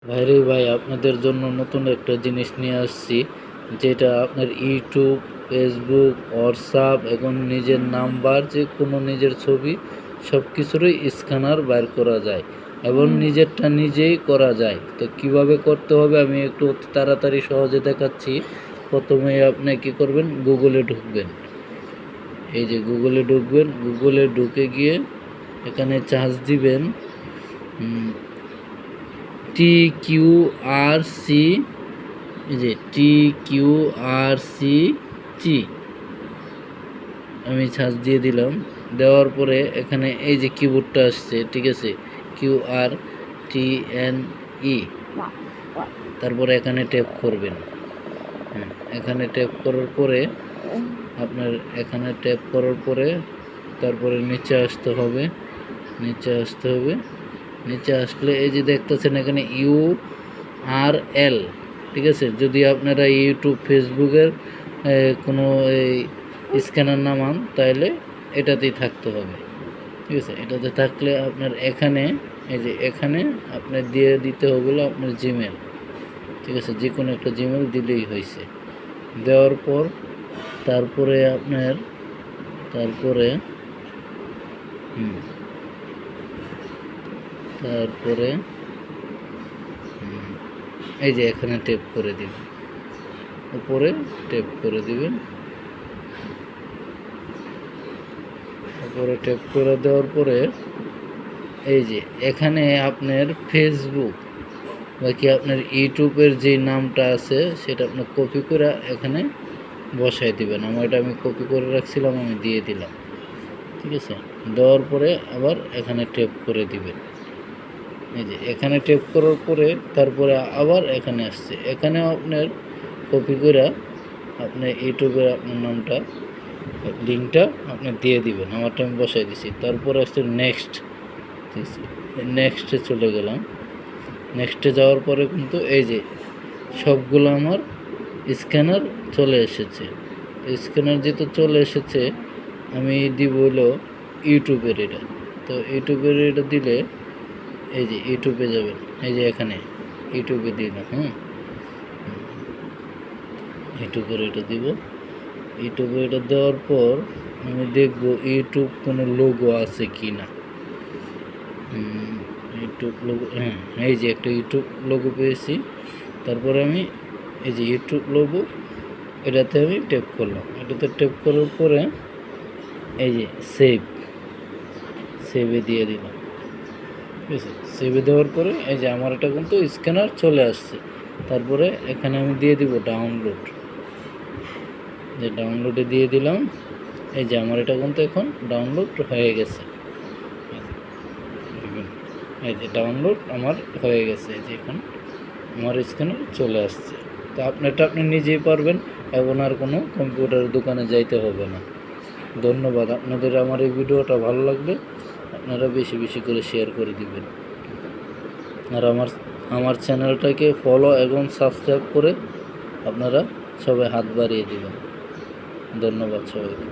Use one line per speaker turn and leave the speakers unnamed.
ভাইরে ভাই, আপনাদের জন্য নতুন একটা জিনিস নিয়ে আসছি, যেটা আপনার ইউটিউব, ফেসবুক, হোয়াটসঅ্যাপ এবং নিজের নাম্বার, যে কোনো নিজের ছবি সব কিছুরই স্ক্যানার বের করা যায় এবং নিজেরটা নিজেই করা যায়। তো কিভাবে করতে হবে আমি একটু অতি তাড়াতাড়ি সহজে দেখাচ্ছি। প্রথমে আপনি কী করবেন, গুগলে ঢুকবেন। এই যে গুগলে ঢুকবেন, গুগলে ঢুকে গিয়ে এখানে চার্জ দিবেন TQRC, এই যে TQRC আমি সার্চ দিয়ে দিলাম। দেওয়ার পরে এখানে এই যে কিবোর্ডটা আসছে, ঠিক আছে, QRTNE, তারপরে এখানে ট্যাপ করবেন। হ্যাঁ, এখানে ট্যাপ করার পরে আপনার এখানে ট্যাপ করার পরে তারপরে নিচে আসতে হবে। নিচে আসলে এই যে দেখতেছেন এখানে URL, ঠিক আছে। যদি আপনারা ইউটিউব, ফেসবুকের কোনো এই স্ক্যানার নামান, তাহলে এটাতেই থাকতে হবে, ঠিক আছে। এটাতে থাকলে আপনার এখানে এই যে এখানে আপনার দিয়ে দিতে হবে আপনার জিমেল, ঠিক আছে। যে কোনো একটা জিমেল দিলেই হয়েছে। দেওয়ার পর তারপরে আপনার এই যে এখানে ট্যাপ করে দিবেন, উপরে ট্যাপ করে দিবেন। উপরে ট্যাপ করে দেওয়ার পরে এই যে এখানে আপনার ফেসবুক বা কি আপনার ইউটিউবের যে নামটা আছে সেটা আপনি কপি করে এখানে বসাই দিবেন। আমি কপি করে রাখছিলাম, আমি দিয়ে দিলাম, ঠিক আছে। দেওয়ার পরে আবার এখানে ট্যাপ করে দিবেন। এই যে এখানে ট্যাপ করার পরে তারপরে আবার এখানে আসছে, এখানেও আপনার কপি করে আপনি ইউটিউবের আপনার নামটা, লিঙ্কটা আপনি দিয়ে দিবেন। আমারটা আমি বসাই দিছি। তারপরে আসছে নেক্সট, ঠিক আছে। নেক্সটে চলে গেলাম। নেক্সটে যাওয়ার পরে কিন্তু এই যে সবগুলো আমার স্ক্যানার চলে এসেছে। স্ক্যানার যেহেতু চলে এসেছে, আমি দিব হলো ইউটিউবের এটা। তো ইউটিউবের এটা দিলে এই যে ইউটিউবে যাবেন, এই যে এখানে ইউটিউবে দিলাম। ইউটিউবের এটা দিব। ইউটিউবে এটা দেওয়ার পর আমি দেখব ইউটিউব কোনো লোগো আছে কি না। ইউটিউব লোগো, হ্যাঁ, এই যে একটা ইউটিউব লোগো পেয়েছি। তারপরে আমি এই যে ইউটিউব লোগো, এটাতে আমি ট্যাপ করলাম। এটাতে ট্যাপ করার পরে এই যে সেভে দিয়ে দিলাম, ঠিক আছে। সেভে দেওয়ার পরে এই যে আমার এটা কিন্তু স্ক্যানার চলে আসছে। তারপরে এখানে আমি দিয়ে দিব ডাউনলোড, যে ডাউনলোডে দিয়ে দিলাম। এই যে আমার এটা কিন্তু এখন ডাউনলোড হয়ে গেছে। এই যে ডাউনলোড আমার হয়ে গেছে, এই যে এখন আমার স্ক্যানার চলে আসছে। তো আপনারটা আপনি নিজেই পারবেন, এখন আর কোনো কম্পিউটার দোকানে যাইতে হবে না। ধন্যবাদ। আপনাদের আমার এই ভিডিওটা ভালো লাগলে আপনারা বেশি বেশি করে শেয়ার করে দিবেন। আর আমার চ্যানেলটাকে ফলো এবং সাবস্ক্রাইব করে আপনারা সবাই হাত বাড়িয়ে দিবেন। ধন্যবাদ সবাইকে।